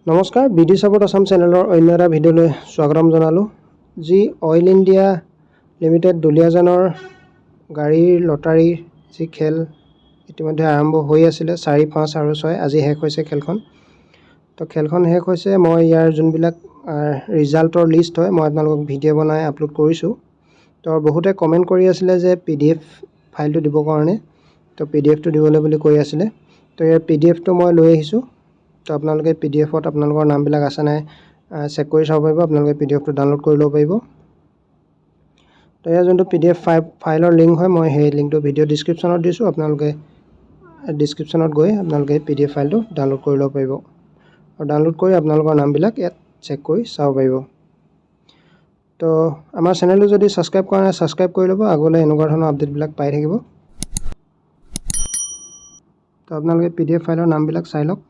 নমস্কাৰ বিডি সাপোৰ্ট আসাম চেনেলৰ অন্য এটা ভিডিঅ'লৈ স্বাগতম জনালোঁ। যি অইল ইণ্ডিয়া লিমিটেড দুলীয়াজানৰ গাড়ীৰ লটাৰীৰ যি খেল ইতিমধ্যে আৰম্ভ হৈ আছিলে 4, 5 আৰু 6 আজি শেষ হৈছে খেলখন। তো খেলখন শেষ হৈছে। মই ইয়াৰ যোনবিলাক ৰিজাল্টৰ লিষ্ট হয় মই আপোনালোকক ভিডিঅ' বনাই আপলোড কৰিছোঁ। তো বহুতে কমেণ্ট কৰি আছিলে যে PDF ফাইলটো দিবৰ কাৰণে, তো PDFটো দিবলৈ বুলি কৈ আছিলে। তো ইয়াৰ PDFটো মই লৈ আহিছোঁ। তো আপোনালোকে PDFত আপোনালোকৰ নামবিলাক আছে নাই চেক কৰি চাব পাৰিব। আপোনালোকে PDFটো ডাউনলোড কৰি ল'ব পাৰিব। তো ইয়াৰ যোনটো PDF ফাইলৰ লিংক হয় মই সেই লিংকটো ভিডিঅ' ডিছক্ৰিপশ্যনত দিছোঁ। আপোনালোকে ডিছক্ৰিপশ্যনত গৈ আপোনালোকে PDF ফাইলটো ডাউনলোড কৰি ল'ব পাৰিব আৰু ডাউনলোড কৰি আপোনালোকৰ নামবিলাক ইয়াত চেক কৰি চাব পাৰিব। তো আমাৰ চেনেলটো যদি ছাবস্ক্ৰাইব কৰা নাই ছাবস্ক্ৰাইব কৰি ল'ব, আগলৈ এনেকুৱা ধৰণৰ আপডেটবিলাক পাই থাকিব। তো আপোনালোকে PDF ফাইলৰ নামবিলাক চাই লওক।